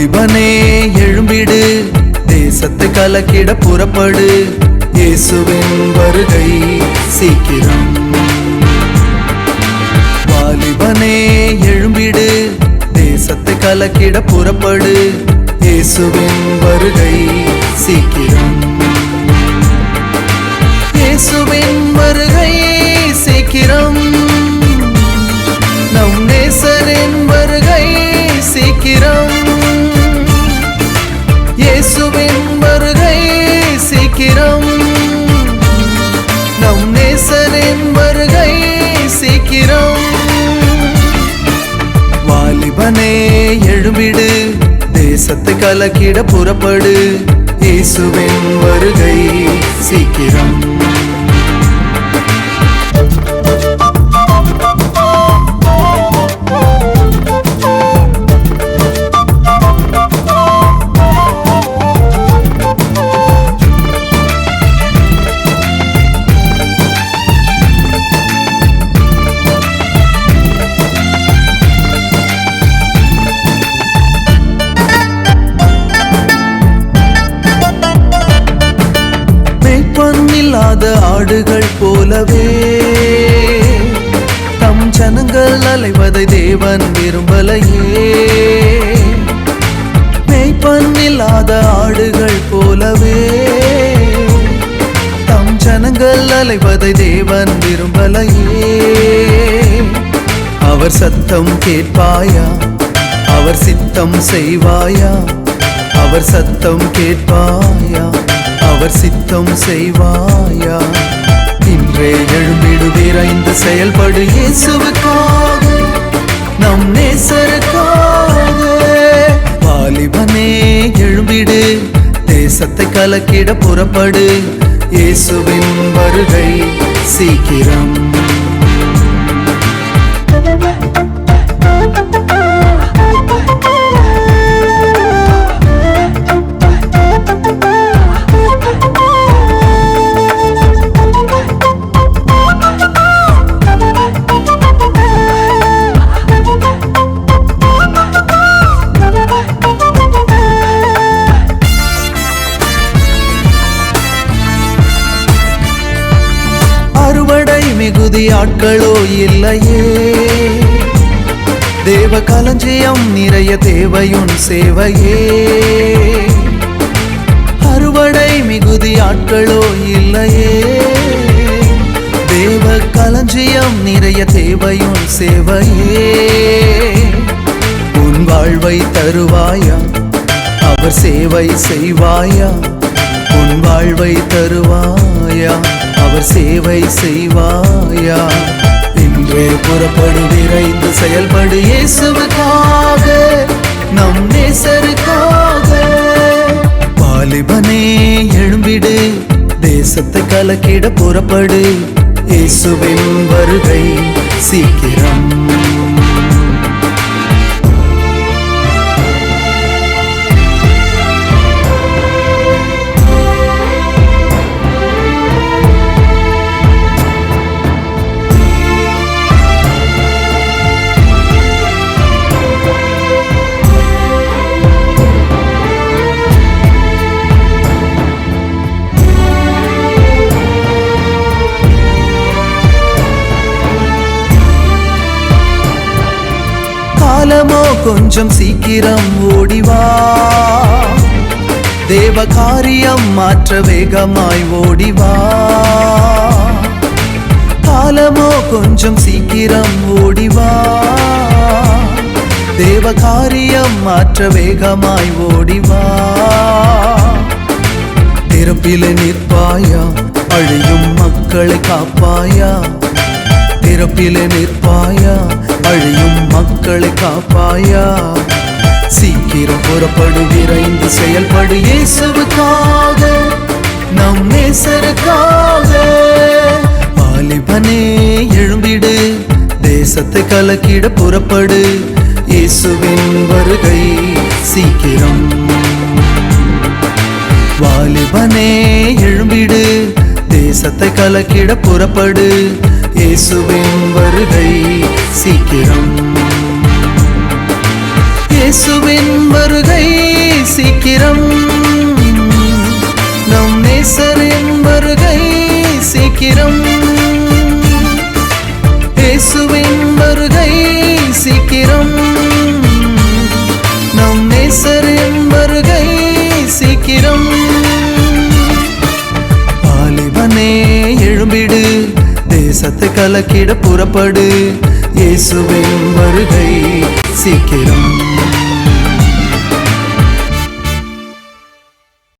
வாலிபனே எழும்பிடு, தேசத்தை கலக்கிட புறப்படு, இயேசுவின் வருகை சீக்கிரம். வாலிபனே எழும்பிடு, தேசத்தை கலக்கிட புறப்படு, இயேசுவின் வருகை சீக்கிரம். இயேசுவின் வருகை சீக்கிரம், நம் நேசரின் வருகை சீக்கிரம். இயேசுவின் வருகை சீக்கிரம், நம் நேசரின் வருகை சீக்கிரம். வாலிபனே எழும்பிடு, தேசத்தை கலக்கிட புறப்படு, இயேசுவின் வருகை சீக்கிரம். இல்லாத ஆடுகள் போலவே தம் ஜனங்கள் அலைவதை தேவன் விரும்பலையே. மேய்ப்பன் இல்லாத ஆடுகள் போலவே தம் ஜனங்கள் அலைவதை தேவன் விரும்பலையே. அவர் சத்தம் கேட்பாயா, அவர் சித்தம் செய்வாயா, அவர் சத்தம் கேட்பாயா, அவர் சித்தம் செய்வாயா. இன்றே எழும்பிடு, விரைந்து செயல்படு, இயேசுவுக்காக, நம் நேசருக்காக. வாலிபனே எழும்பிடு, தேசத்தை கலக்கிட புறப்படு, இயேசுவின் வருகை சீக்கிரம். அறுவடை மிகுதி ஆட்களோ இல்லையே, தேவ களஞ்சியம் நிறைய தேவையுன் சேவையே. அறுவடை மிகுதி ஆட்களோ இல்லையே, தேவ களஞ்சியம் நிறைய தேவையுன் சேவையே. உன் வாழ்வை தருவாயா, அவர் சேவை செய்வாயா, உன் வாழ்வை தருவாயா, அவர் சேவை செய்வாயா. இன்றே புறப்படு, விரைந்து செயல்படு, இயேசுவுக்காக, நம் நேசருக்காக. வாலிபனே எழும்பிடு, தேசத்தை கலக்கிட புறப்படு, இயேசுவின் வருகை சீக்கிரம். காலமோ கொஞ்சம் சீக்கிரம் ஓடிவா, தேவ காரியம் மாற்ற வேகமாய் ஓடிவா. காலமோ கொஞ்சம் சீக்கிரம் ஓடிவா, தேவ காரியம் மாற்ற வேகமாய் ஓடிவா. திறப்பிலே நிற்பாயா, அழியும் மக்களை காப்பாயா, திறப்பிலே நிற்பாயா, அழியும் மக்களை காப்பாயா. சீக்கிரம் புறப்படு, விரைந்து செயல்படு, இயேசுவுக்காக, நம் நேசருக்காக. வாலிபனே எழும்பிடு, தேசத்தை கலக்கிட புறப்படு, இயேசுவின் வருகை சீக்கிரம். வாலிபனே எழும்பிடு, தேசத்தை கலக்கிட புறப்படு, இயேசுவின் வருகை சீக்கிரம். இயேசுவின் வருகை சீக்கிரம், நம் நேசரின் வருகை சீக்கிரம். இயேசுவின் வருகை சீக்கிரம், நம் நேசரின் வருகை சீக்கிரம். வாலிபனே எழும்பிடு, தேசத்தை கலக்கிட புறப்படு, இயேசுவின் வருகை சீக்கிரம்.